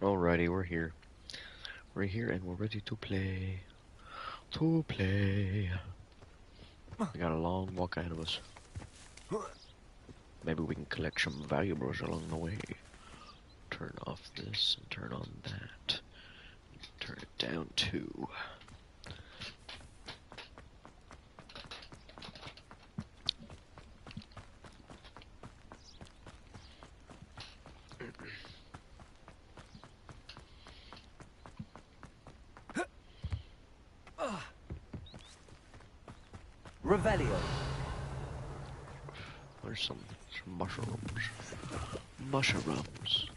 Alrighty, we're here. We're here and we're ready to play. To play. We got a long walk ahead of us. Maybe we can collect some valuables along the way. Turn off this and turn on that. Turn it down too. Revelio. There's some mushrooms. Mushrooms.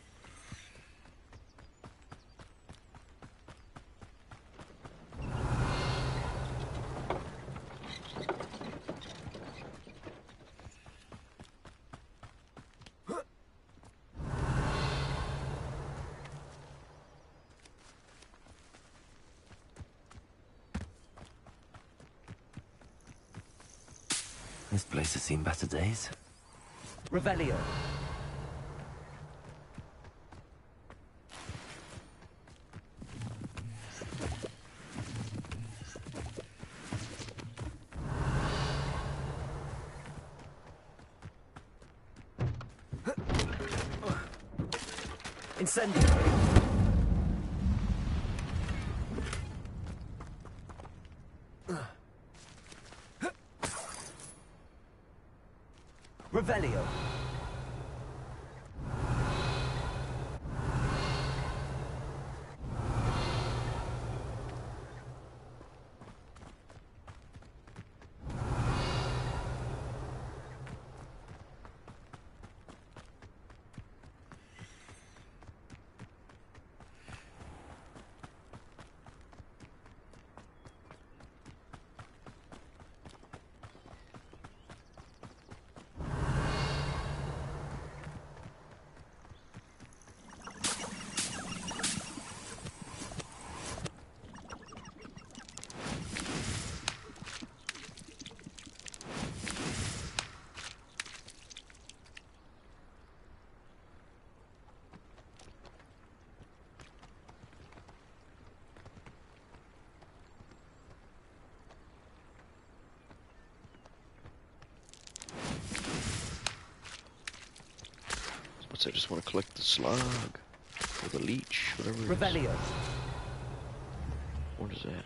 This place has seen better days. Revelio. Incendio. Revelio. I just want to collect the slug. Or the leech, whatever it is. Revelio. What is that?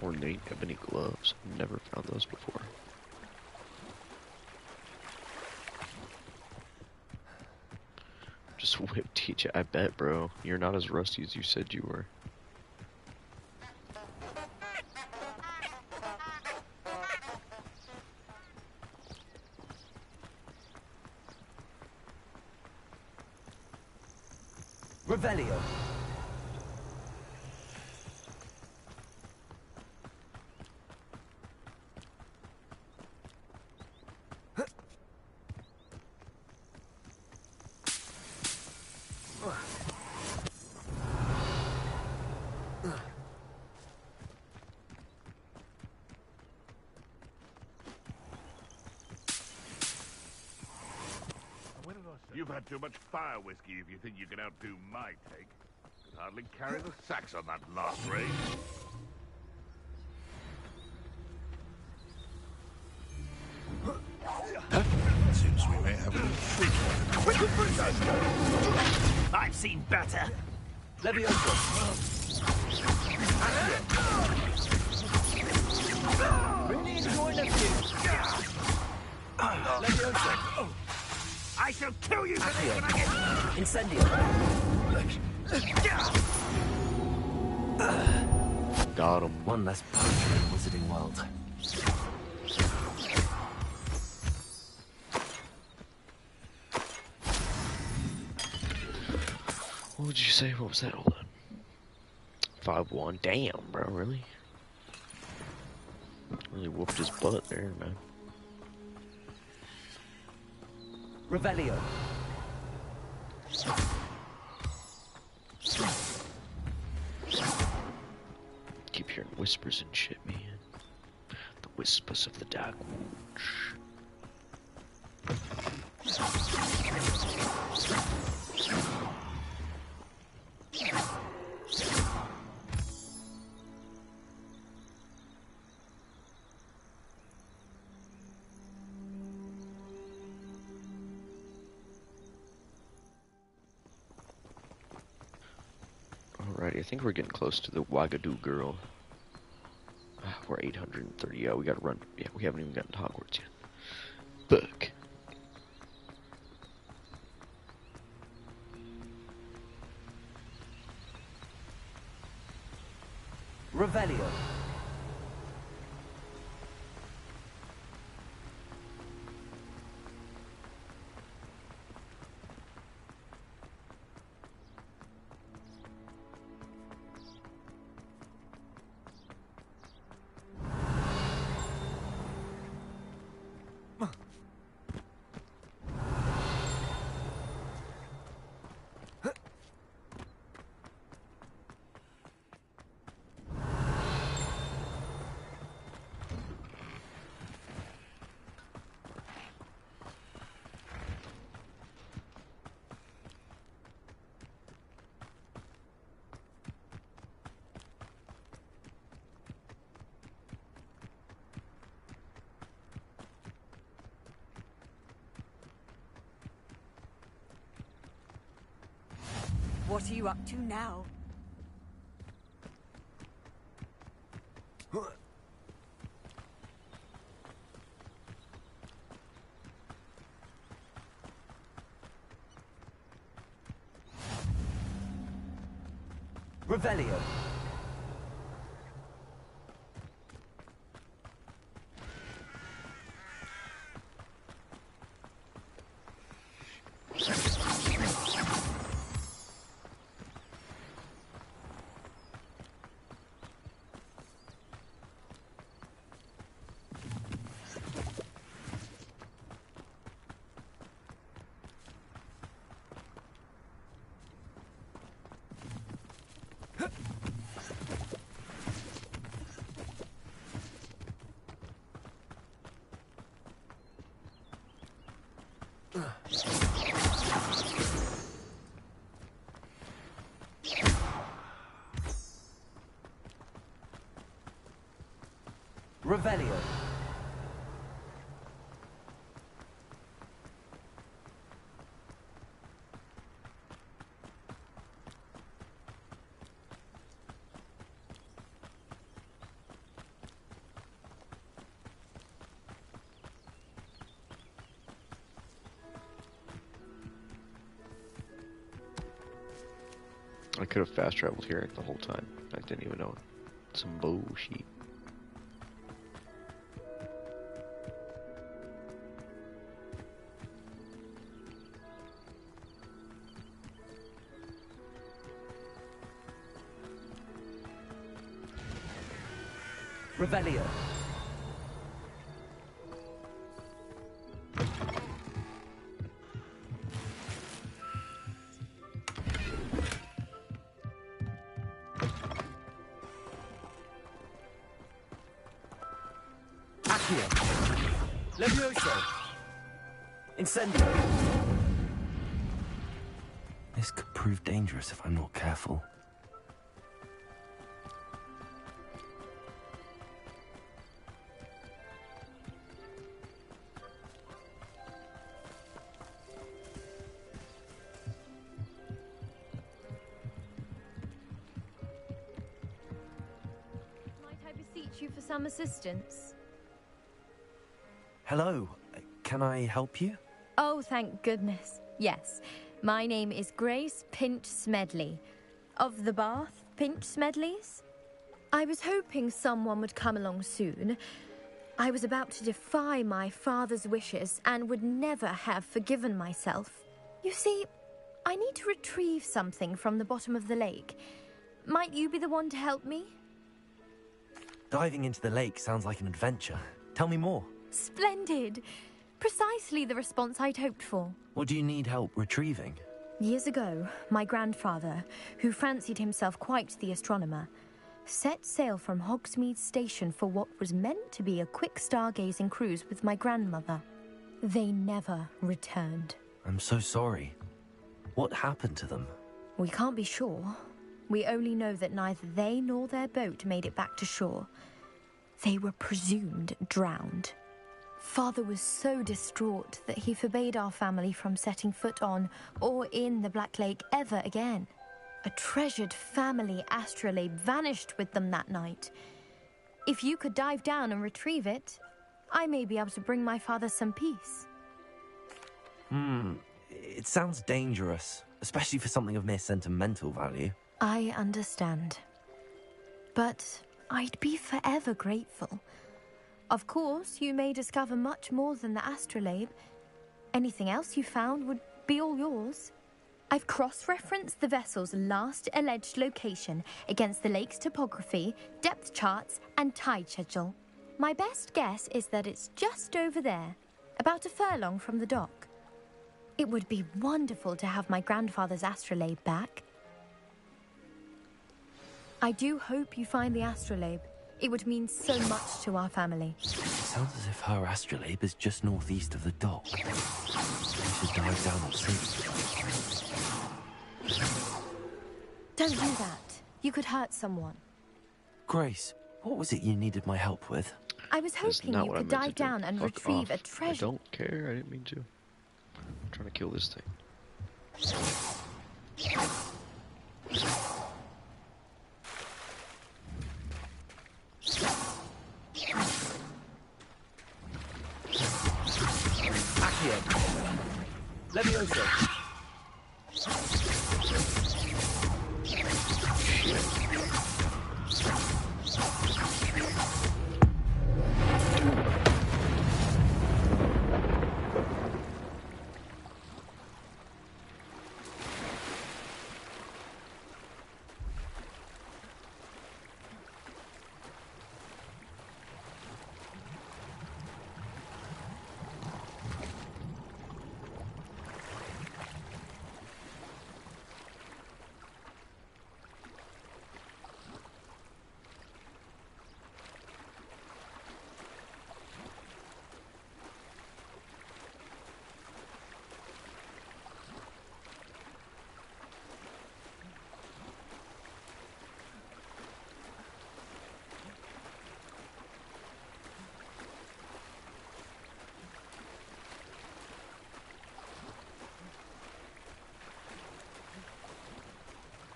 Ornate ebony gloves. Never found those before. Just whip teach. I bet, bro. You're not as rusty as you said you were. Revelio. You've had too much fire whiskey if you think you can outdo my take. Could hardly carry the sacks on that last raid. Seems we may have a little freak. I've seen better. Levioso. Really enjoying the view. Levioso. I shall kill you today when I get... Incendio. Got him. One less poacher in the wizarding world. What would you say? What was that? Hold on. 5-1. Damn, bro. Really? Really whooped his butt there, man. Revelio. Keep hearing whispers and shit, man. The whispers of the Dark Woods. Alrighty, I think we're getting close to the Wagadu girl. We're 830. Yeah, we gotta run. Yeah, we haven't even gotten to Hogwarts yet. Fuck. Revelio. What are you up to now? Revelio. Revelio. I could have fast traveled here the whole time. I didn't even know it. Some bullshit. Revelio. Accio. Levioso. Incendio. This could prove dangerous if I'm not careful. Might I beseech you for some assistance? Hello. Can I help you? Oh, thank goodness. Yes. My name is Grace Pinch Smedley. Of the Bath Pinch Smedleys? I was hoping someone would come along soon. I was about to defy my father's wishes and would never have forgiven myself. You see, I need to retrieve something from the bottom of the lake. Might you be the one to help me? Diving into the lake sounds like an adventure. Tell me more. Splendid! Precisely the response I'd hoped for. What do you need help retrieving? Years ago, my grandfather, who fancied himself quite the astronomer, set sail from Hogsmeade Station for what was meant to be a quick stargazing cruise with my grandmother. They never returned. I'm so sorry. What happened to them? We can't be sure. We only know that neither they nor their boat made it back to shore. They were presumed drowned. Father was so distraught that he forbade our family from setting foot on or in the Black Lake ever again. A treasured family astrolabe vanished with them that night. If you could dive down and retrieve it, I may be able to bring my father some peace. It sounds dangerous, especially for something of mere sentimental value. I understand. But I'd be forever grateful. Of course, you may discover much more than the astrolabe. Anything else you found would be all yours. I've cross-referenced the vessel's last alleged location against the lake's topography, depth charts, and tide schedule. My best guess is that it's just over there, about a furlong from the dock. It would be wonderful to have my grandfather's astrolabe back. I do hope you find the astrolabe. It would mean so much to our family. It sounds as if her astrolabe is just northeast of the dock. We should dive down and see. Don't do that. You could hurt someone. Grace, what was it you needed my help with? I was That's hoping not you what I could meant dive to do. down and Fuck retrieve off. a treasure. I don't care. I didn't mean to. I'm trying to kill this thing. Accio. Levioso.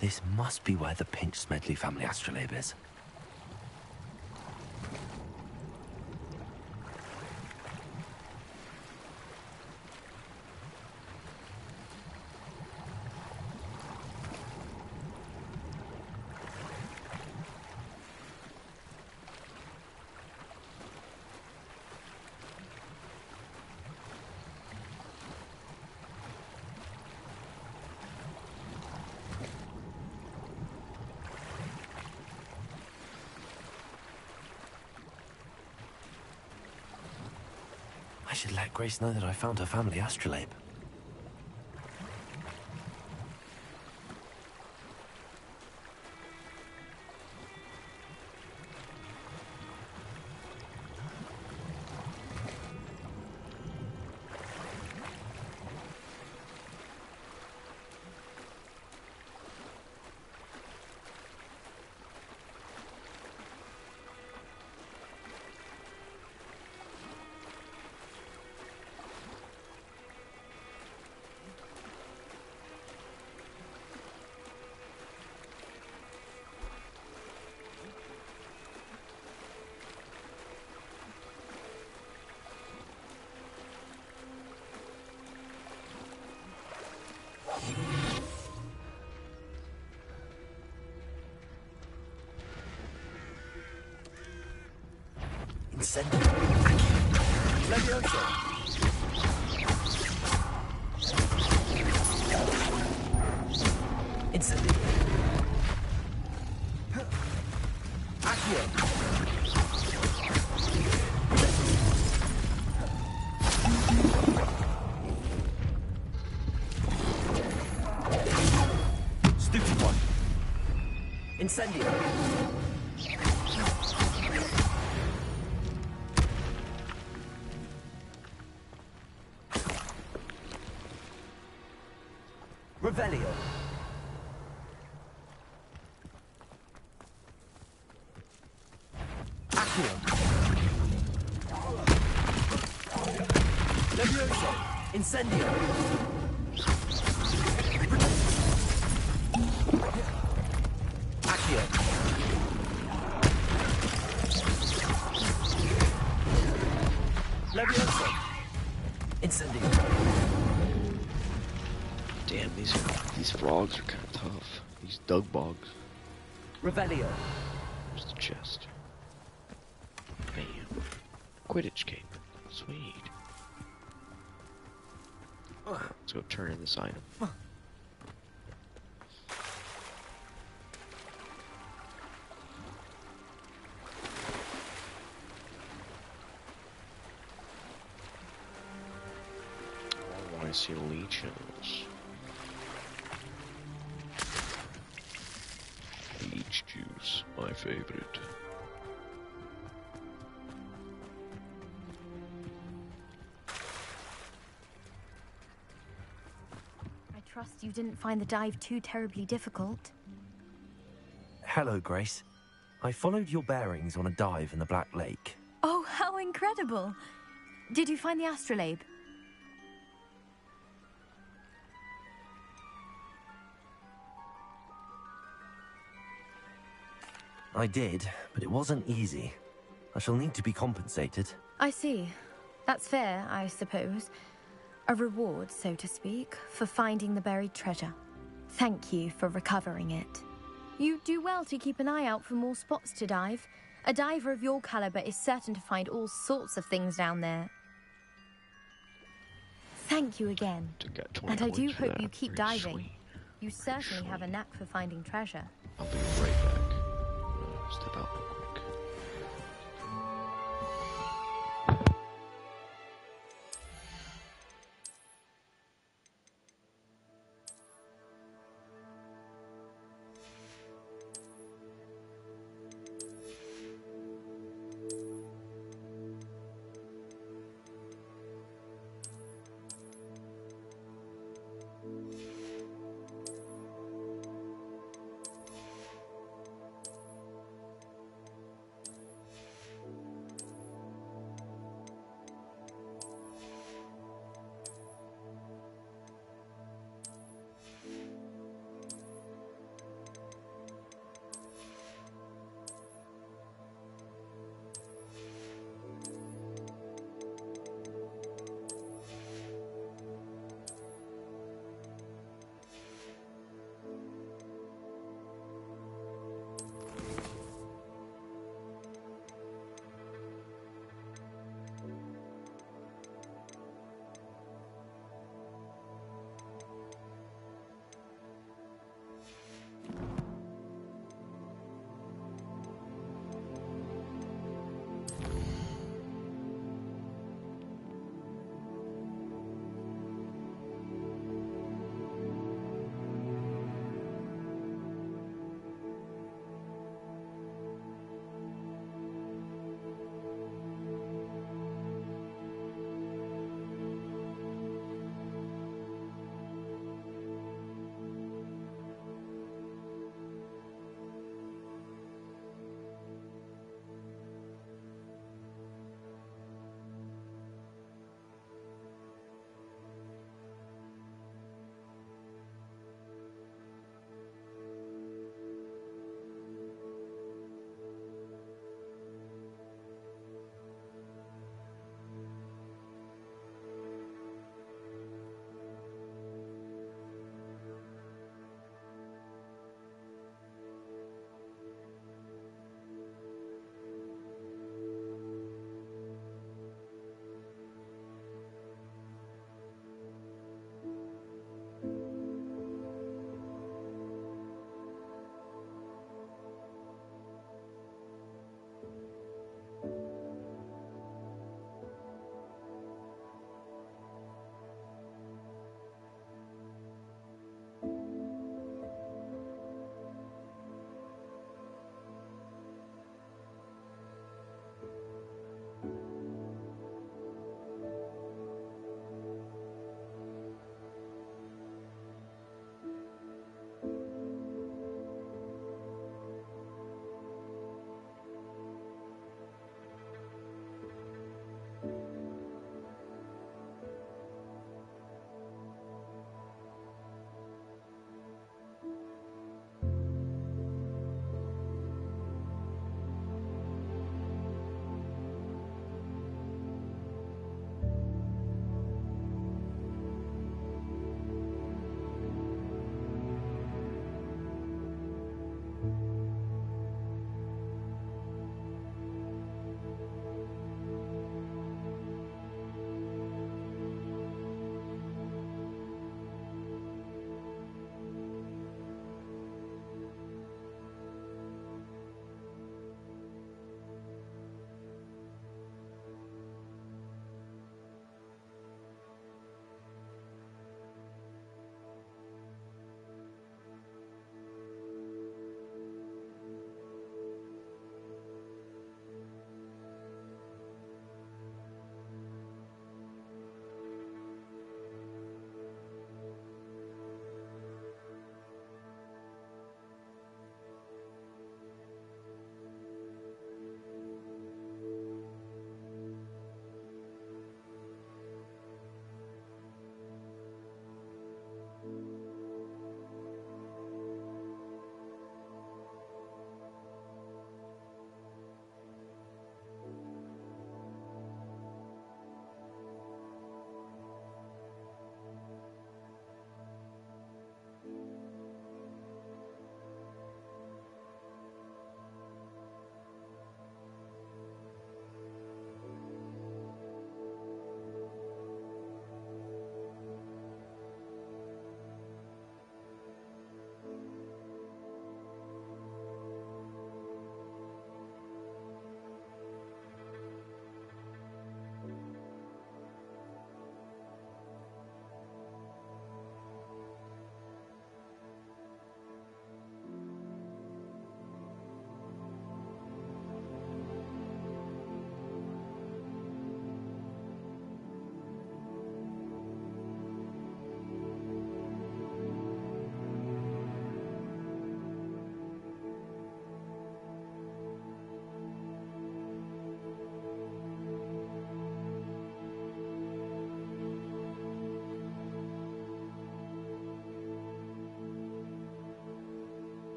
This must be where the Pinch Smedley family astrolabe is. I should let Grace know that I found her family astrolabe. Incendio. Levioso. Incendio. Accio. Incendio. Revelio. Accio. Levioso. Incendio. Accio. Levioso. Incendio. Damn, these frogs are kind of tough. These dug bogs. Revelio. There's the chest. Bam. Quidditch cape. Sweet. Let's go turn in this item. Oh, I see leeches. Leech juice, my favorite. I trust you didn't find the dive too terribly difficult. Hello, Grace. I followed your bearings on a dive in the Black Lake. Oh, how incredible! Did you find the astrolabe? I did, but it wasn't easy. I shall need to be compensated. I see. That's fair, I suppose. A reward, so to speak, for finding the buried treasure. Thank you for recovering it. You do well to keep an eye out for more spots to dive. A diver of your caliber is certain to find all sorts of things down there. Thank you again. And I do hope you keep diving. Sweet. You certainly have a knack for finding treasure. I'll be right back. Step out real quick.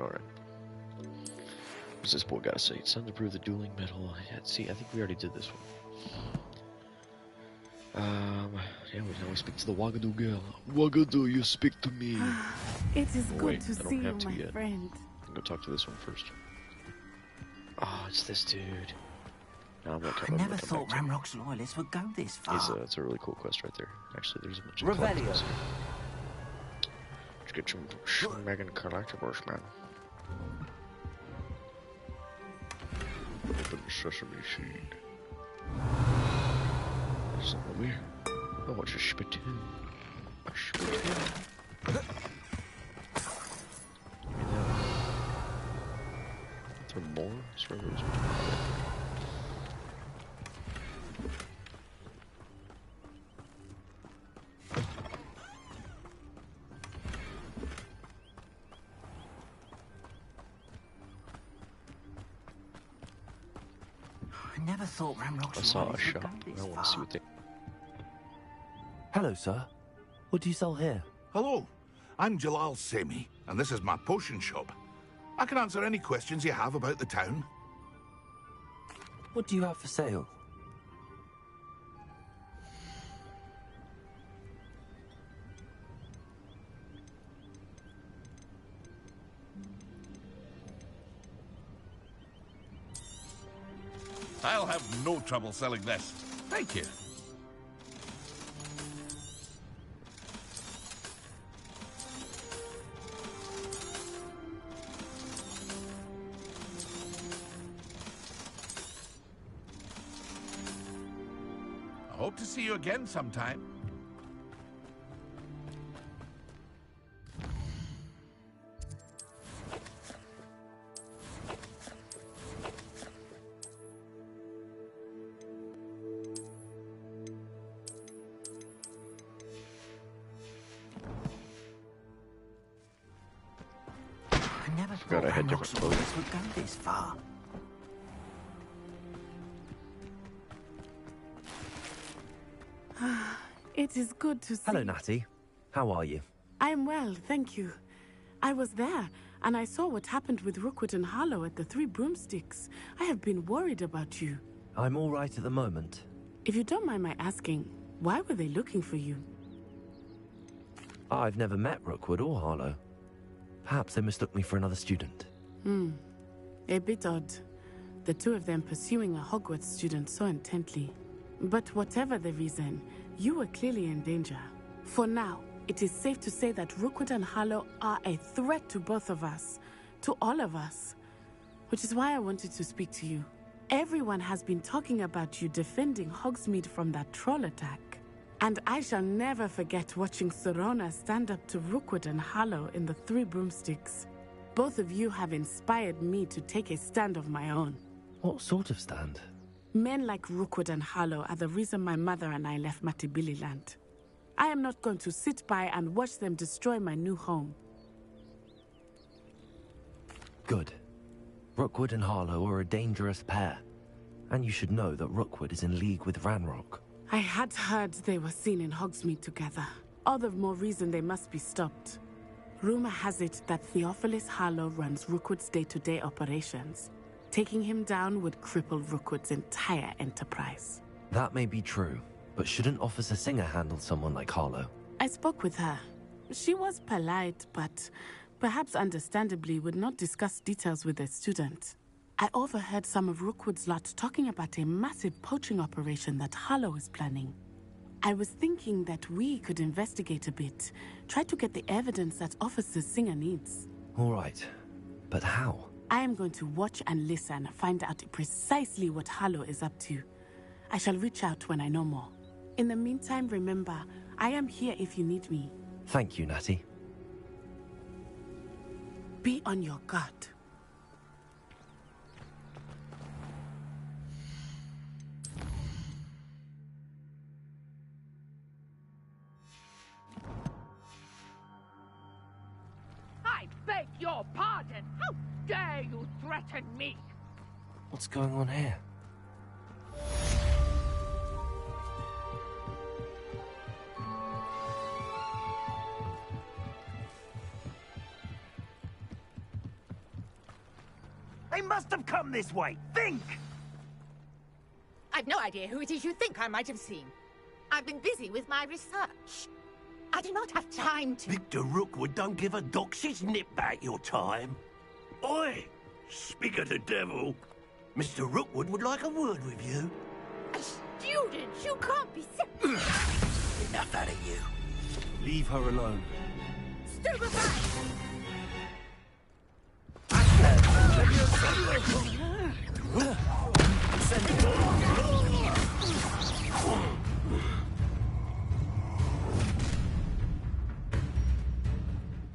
Alright. What's this boy gotta say? It's time to prove the dueling metal. Yeah, see, I think we already did this one. Yeah, we speak to the Wagadu girl. Wagadu, you speak to me. It is Oh, good wait, to I don't see you, have to my yet. friend. I'm gonna talk to this one first. Oh, it's this dude. No, I'm not I coming. never thought Ramrock's loyalists would go this far. It's a really cool quest right there. Actually, there's a bunch of Revelio. collectibles. Let's get some schmegging collectibles, man. Open the sesame seed. There's something over here. Oh, it's a spittoon. A spittoon. Give me that. Is there more? I swear there was more. I never thought I Ramrock's saw a loyalists would shop. go I this want to see far. what they... Hello, sir. What do you sell here? Hello, I'm Jalal Semi, and this is my potion shop. I can answer any questions you have about the town. What do you have for sale? I'll have no trouble selling this. Thank you. I hope to see you again sometime. I never thought I had Ramrock's different loyalists would go this far. It is good to see. Hello, Natty. How are you? I'm well, thank you. I was there, and I saw what happened with Rookwood and Harlow at the Three Broomsticks. I have been worried about you. I'm all right at the moment. If you don't mind my asking, why were they looking for you? I've never met Rookwood or Harlow. Perhaps they mistook me for another student. A bit odd. The two of them pursuing a Hogwarts student so intently. But whatever the reason, you were clearly in danger. For now, it is safe to say that Rookwood and Harlow are a threat to both of us. To all of us. Which is why I wanted to speak to you. Everyone has been talking about you defending Hogsmeade from that troll attack. And I shall never forget watching Sorona stand up to Rookwood and Harlow in the Three Broomsticks. Both of you have inspired me to take a stand of my own. What sort of stand? Men like Rookwood and Harlow are the reason my mother and I left Matibili land. I am not going to sit by and watch them destroy my new home. Good. Rookwood and Harlow are a dangerous pair. And you should know that Rookwood is in league with Ranrock. I had heard they were seen in Hogsmeade together. All the more reason they must be stopped. Rumor has it that Theophilus Harlow runs Rookwood's day-to-day operations. Taking him down would cripple Rookwood's entire enterprise. That may be true, but shouldn't Officer Singer handle someone like Harlow? I spoke with her. She was polite, but perhaps understandably would not discuss details with a student. I overheard some of Rookwood's lot talking about a massive poaching operation that Harlow is planning. I was thinking that we could investigate a bit, try to get the evidence that Officer Singer needs. All right, but how? I am going to watch and listen, find out precisely what Harlow is up to. I shall reach out when I know more. In the meantime, remember, I am here if you need me. Thank you, Natty. Be on your guard. I beg your pardon. How dare you threaten me? What's going on here? They must have come this way. Think! I've no idea who it is you think I might have seen. I've been busy with my research. I do not have time to... Victor Rookwood don't give a doxy's nip back your time. Oi! Speak of the devil. Mr. Rookwood would like a word with you. A student? You can't be... Enough out of you. Leave her alone. Stupefy!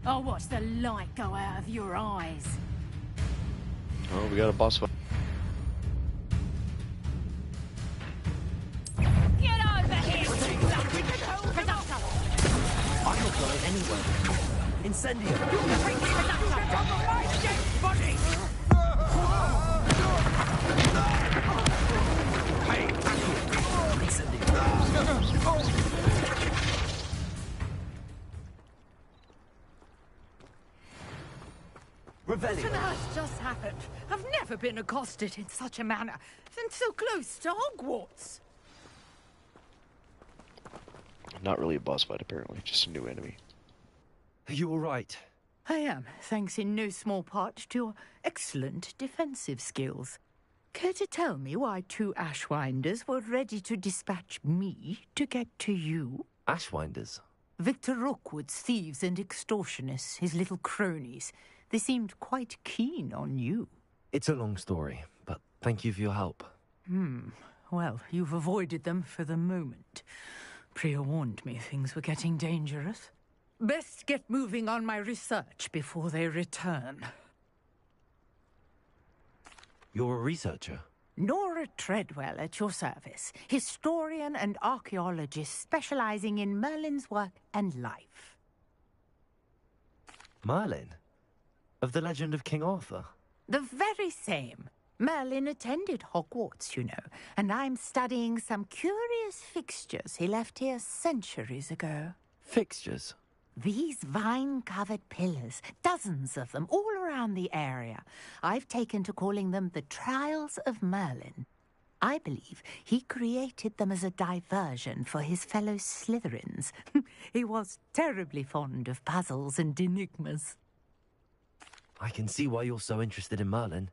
I'll watch the light go out of your eyes. Oh, we got a boss fight. Get over here, you lucky conductor! I'm not going anywhere. Incendio! What on earth just happened? I've never been accosted in such a manner, and so close to Hogwarts. Not really a boss fight, apparently. Just a new enemy. Are you all right? I am, thanks in no small part to your excellent defensive skills. Care to tell me why 2 Ashwinders were ready to dispatch me to get to you? Ashwinders? Victor Rookwood's thieves and extortionists, his little cronies. They seemed quite keen on you. It's a long story, but thank you for your help. Well, you've avoided them for the moment. Priya warned me things were getting dangerous. Best get moving on my research before they return. You're a researcher? Nora Treadwell at your service, historian and archaeologist specializing in Merlin's work and life. Merlin? Of the legend of King Arthur? The very same. Merlin attended Hogwarts, you know, and I'm studying some curious fixtures he left here centuries ago. Fixtures? These vine-covered pillars, dozens of them, all around the area. I've taken to calling them the Trials of Merlin. I believe he created them as a diversion for his fellow Slytherins. He was terribly fond of puzzles and enigmas. I can see why you're so interested in Merlin.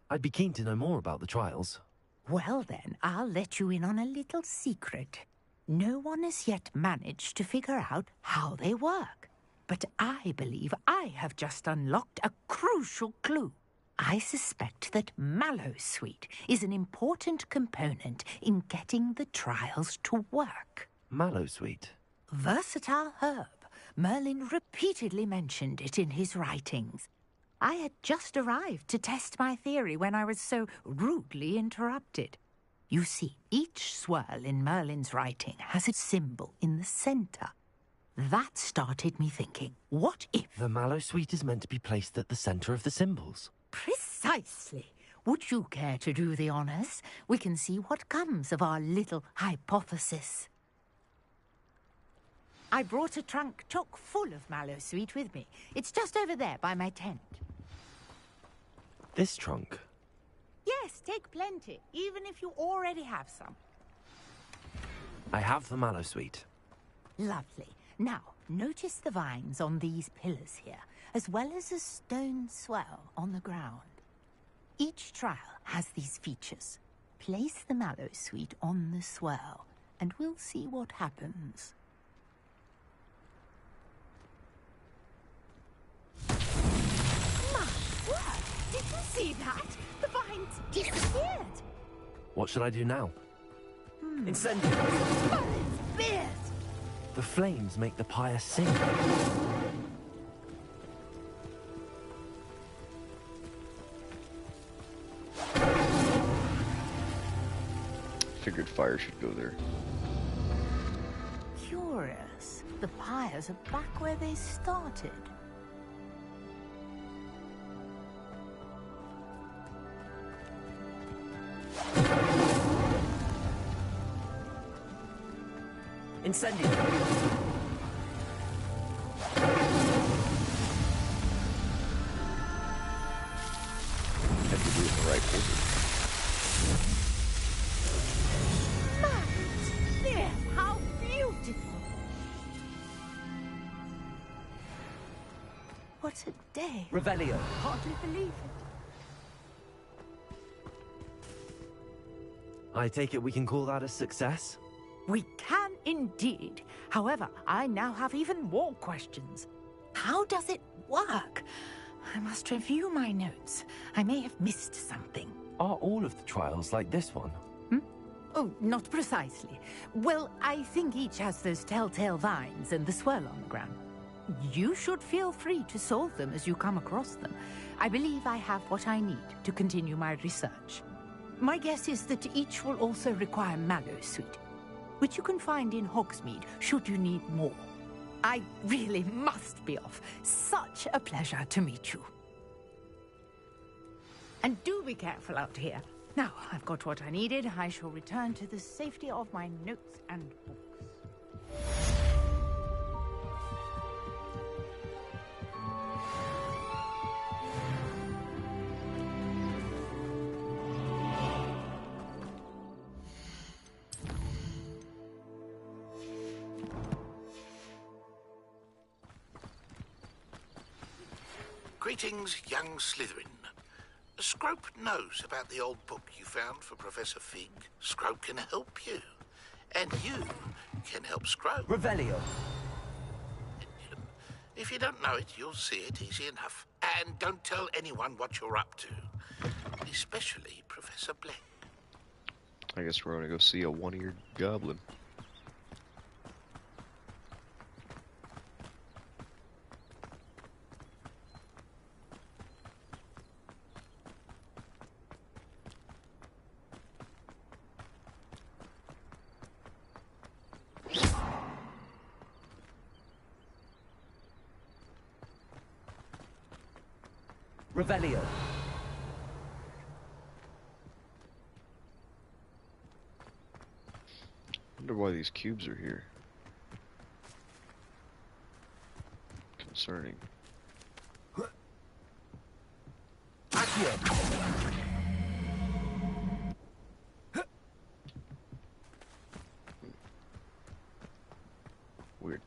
I'd be keen to know more about the trials. Well then, I'll let you in on a little secret. No one has yet managed to figure out how they work. But I believe I have just unlocked a crucial clue. I suspect that Mallowsweet is an important component in getting the trials to work. Mallowsweet? Versatile herb. Merlin repeatedly mentioned it in his writings. I had just arrived to test my theory when I was so rudely interrupted. You see, each swirl in Merlin's writing has a symbol in the center. That started me thinking, what if... The Mallowsweet is meant to be placed at the center of the symbols. Precisely. Would you care to do the honors? We can see what comes of our little hypothesis. I brought a trunk chock full of Mallowsweet with me. It's just over there by my tent. This trunk? Yes, take plenty, even if you already have some. I have the Mallowsweet. Lovely. Now, notice the vines on these pillars here, as well as a stone swell on the ground. Each trial has these features. Place the Mallowsweet on the swell, and we'll see what happens. My word! Did you see that? The vines disappeared! What should I do now? Incendio! Merlin's beard! The flames make the pyre sing. Figured fire should go there. Curious. The pyres are back where they started. Incendio! the right order. There, how beautiful! What a day. Revelio. Hardly believe it. I take it we can call that a success? We can indeed. However, I now have even more questions. How does it work? I must review my notes. I may have missed something. Are all of the trials like this one? Oh, not precisely. Well, I think each has those telltale vines and the swirl on the ground. You should feel free to solve them as you come across them. I believe I have what I need to continue my research. My guess is that each will also require Mallowsweet, which you can find in Hogsmeade should you need more. I really must be off. Such a pleasure to meet you. And do be careful out here. Now, I've got what I needed. I shall return to the safety of my notes and books. Greetings, young Slytherin. Scrope knows about the old book you found for Professor Fig. Scrope can help you. And you can help Scrope. Revelio. If you don't know it, you'll see it easy enough. And don't tell anyone what you're up to. Especially Professor Black. I guess we're gonna go see a one-eared goblin. Revelio. Wonder why these cubes are here. Concerning. Weird.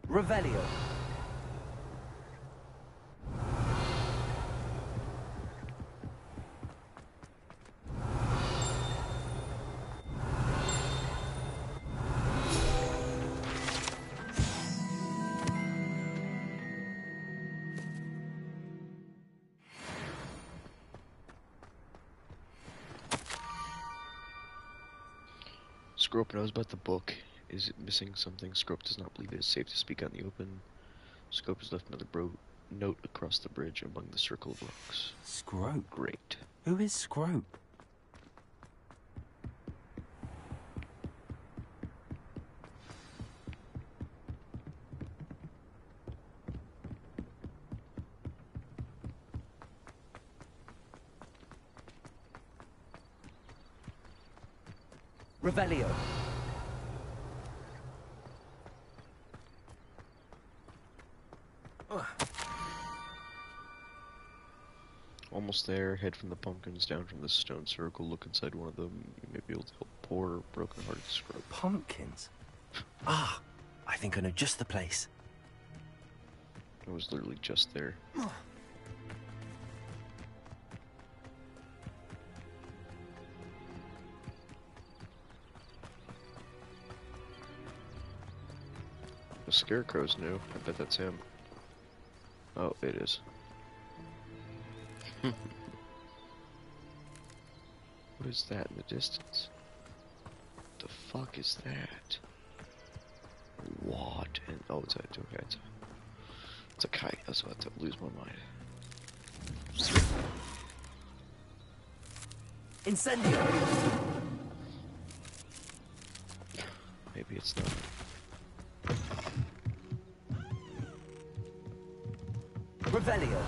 Revelio. Scrope knows about the book. Is it missing something? Scrope does not believe it is safe to speak on the open. Scrope has left another note across the bridge among the circle of rocks. Scrope? Great. Who is Scrope? Revelio. Almost there. Head from the pumpkins down from the stone circle. Look inside one of them. You may be able to help poor, broken-hearted Scrope. Pumpkins? Ah, I think I know just the place. It was literally just there. The Scarecrow's new. I bet that's him. Oh, it is. What is that in the distance? The fuck is that? What? And oh, it's a kite. That's what I have to lose my mind. Incendio. Maybe it's not. Revelio.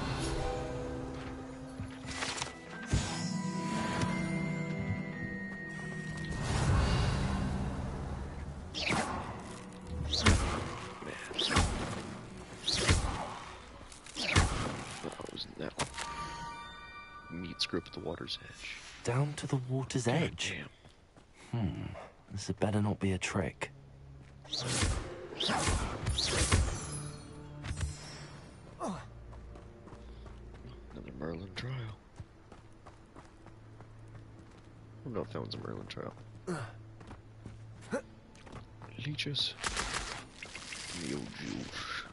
to the water's edge. Down to the water's edge? Damn. This had better not be a trick. Another Merlin trial. I don't know if that one's a Merlin trial. Leeches. Meal juice.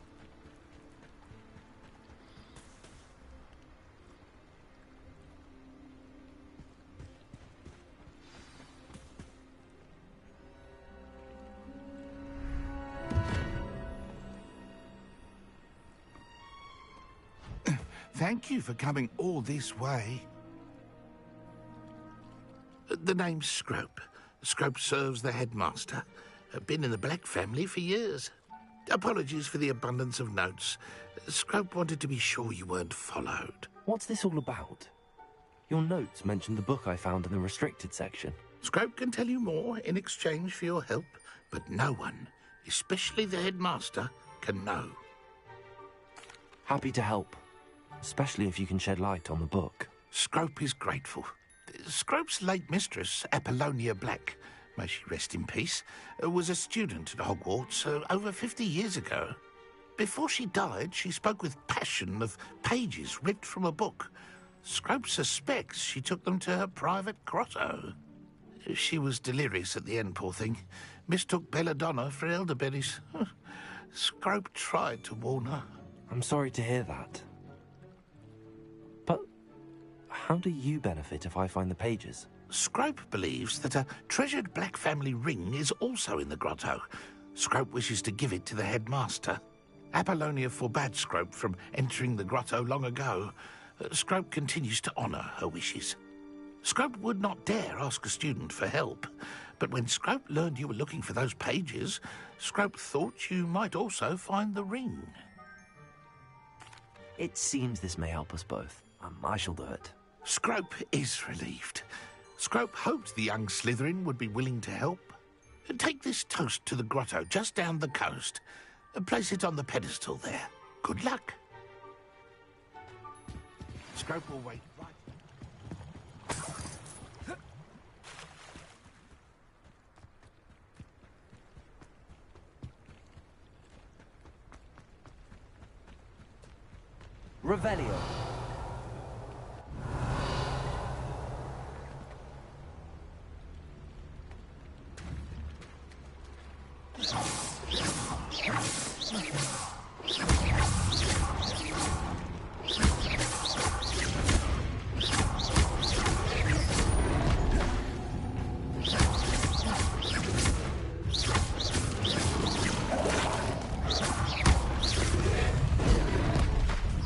Thank you for coming all this way. The name's Scrope. Scrope serves the headmaster. Been in the Black family for years. Apologies for the abundance of notes. Scrope wanted to be sure you weren't followed. What's this all about? Your notes mentioned the book I found in the restricted section. Scrope can tell you more in exchange for your help, but no one, especially the headmaster, can know. Happy to help, especially if you can shed light on the book. Scrope is grateful. Scrope's late mistress, Apollonia Black, may she rest in peace, was a student at Hogwarts over 50 years ago. Before she died, she spoke with passion of pages ripped from a book. Scrope suspects she took them to her private grotto. She was delirious at the end, poor thing. Mistook belladonna for elderberries. Scrope tried to warn her. I'm sorry to hear that. But how do you benefit if I find the pages? Scrope believes that a treasured Black family ring is also in the grotto. Scrope wishes to give it to the headmaster. Apollonia forbade Scrope from entering the grotto long ago. Scrope continues to honour her wishes. Scrope would not dare ask a student for help, but when Scrope learned you were looking for those pages, Scrope thought you might also find the ring. It seems this may help us both. I shall do it. Scrope is relieved. Scrope hoped the young Slytherin would be willing to help. Take this toast to the grotto just down the coast. Place it on the pedestal there. Good luck. Scrope will wait right. Revelio.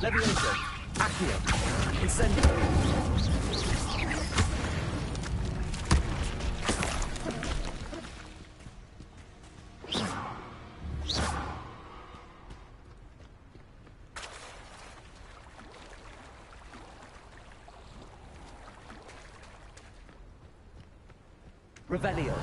Levioso. Accio. Incendio. Revelio.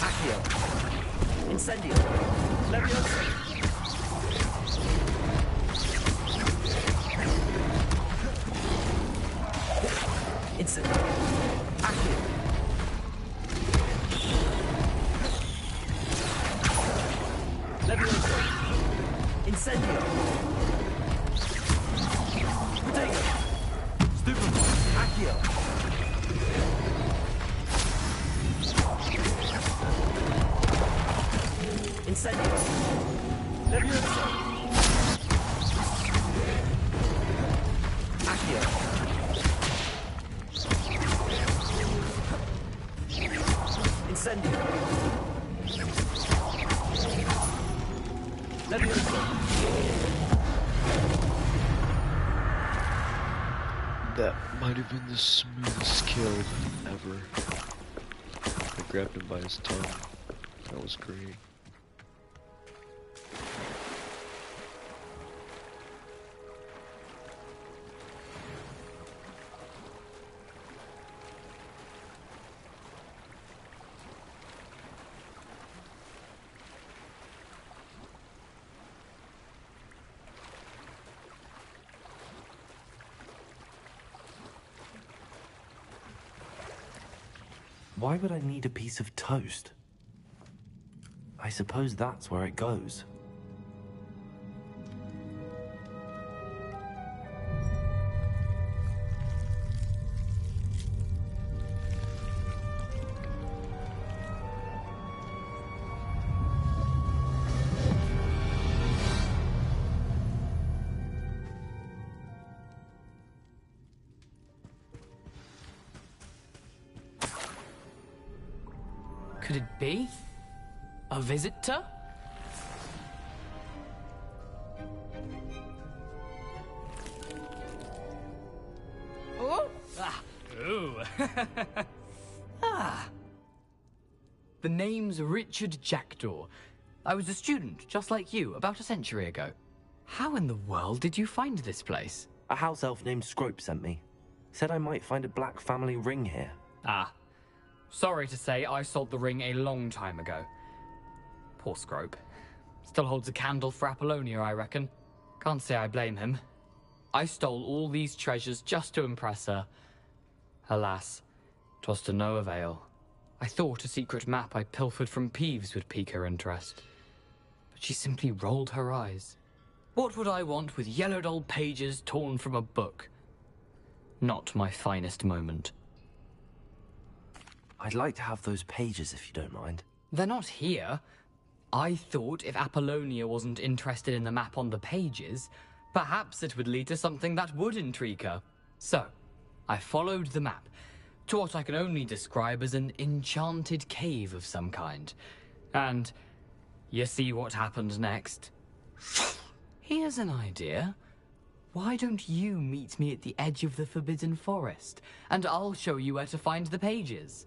Accio. Incendio. Levioso. Incendio. Accio. Levioso. Incendio. Protego. Stupefy. Accio. Incendio. Levioso. Accio. Incendio. Levioso. That might have been the smoothest kill ever. I grabbed him by his tongue. That was great. Why would I need a piece of toast? I suppose that's where it goes. Could it be? A visitor? Oh! Ah! Ooh! Ah! The name's Richard Jackdaw. I was a student, just like you, about a century ago. How in the world did you find this place? A house elf named Scrope sent me. Said I might find a black family ring here. Ah. Sorry to say, I sold the ring a long time ago. Poor Scrope. Still holds a candle for Apollonia, I reckon. Can't say I blame him. I stole all these treasures just to impress her. Alas, 'twas to no avail. I thought a secret map I pilfered from Peeves would pique her interest. But she simply rolled her eyes. What would I want with yellowed old pages torn from a book? Not my finest moment. I'd like to have those pages if you don't mind. They're not here. I thought if Apollonia wasn't interested in the map on the pages, perhaps it would lead to something that would intrigue her. So, I followed the map to what I can only describe as an enchanted cave of some kind. And you see what happened next? Here's an idea. Why don't you meet me at the edge of the Forbidden Forest, and I'll show you where to find the pages?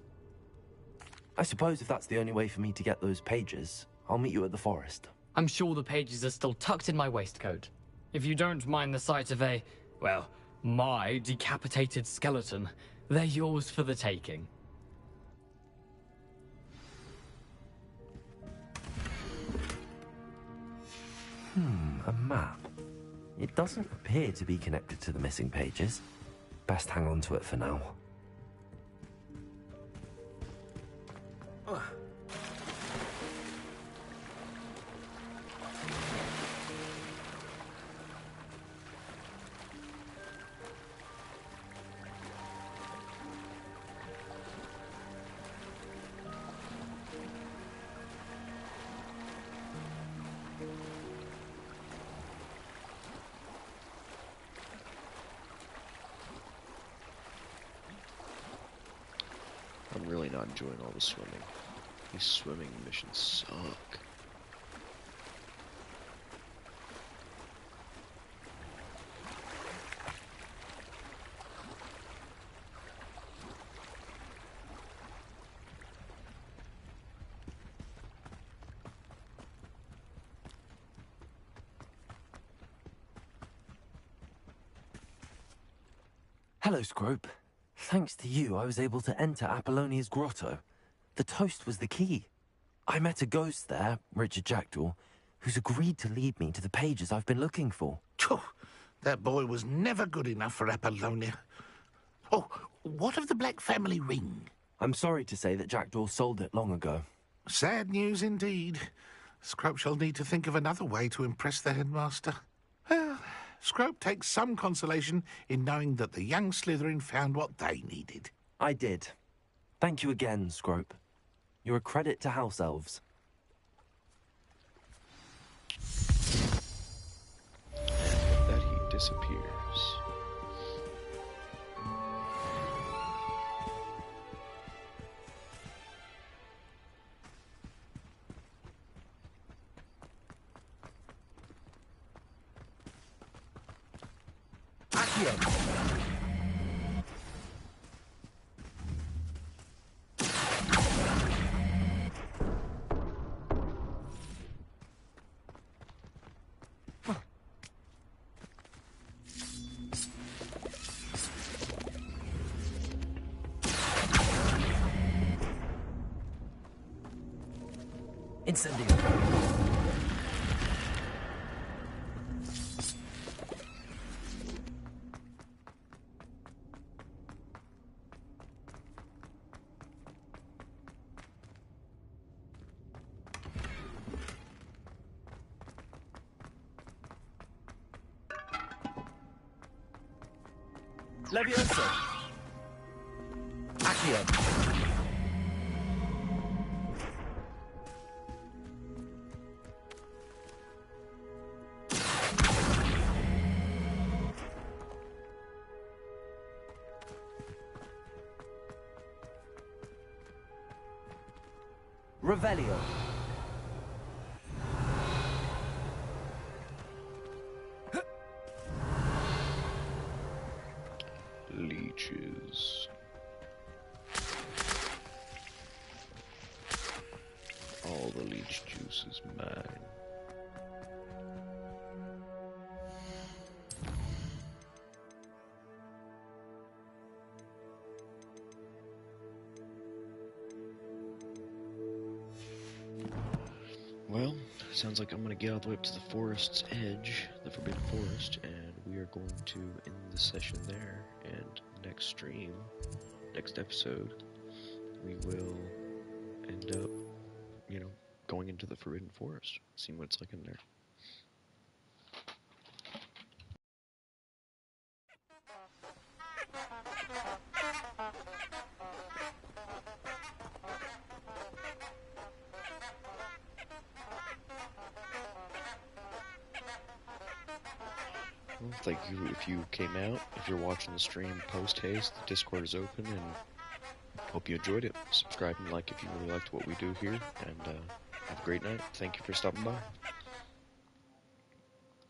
I suppose if that's the only way for me to get those pages, I'll meet you at the forest. I'm sure the pages are still tucked in my waistcoat. If you don't mind the sight of a, well, my decapitated skeleton, they're yours for the taking. A map. It doesn't appear to be connected to the missing pages. Best hang on to it for now. I'm really not enjoying all the swimming. These swimming missions suck. Hello, Scrope. Thanks to you, I was able to enter Apollonia's grotto. The toast was the key. I met a ghost there, Richard Jackdaw, who's agreed to lead me to the pages I've been looking for. That boy was never good enough for Apollonia. Oh, what of the Black family ring? I'm sorry to say that Jackdaw sold it long ago. Sad news indeed. Scrope shall need to think of another way to impress the headmaster. Well, Scrope takes some consolation in knowing that the young Slytherin found what they needed. I did. Thank you again, Scrope. You're a credit to House Elves. And with that, he disappears. Incendio. Levioso! Accio! Revelio. Leeches. All the leech juice is mine. Well, sounds like I'm gonna get all the way up to the forest's edge, the Forbidden Forest, and we are going to end the session there. And next stream, next episode, we will end up, going into the Forbidden Forest, seeing what it's like in there. Well, thank you if you came out. If you're watching the stream post-haste, the Discord is open, and hope you enjoyed it. Subscribe and like if you really liked what we do here, and have a great night. Thank you for stopping by.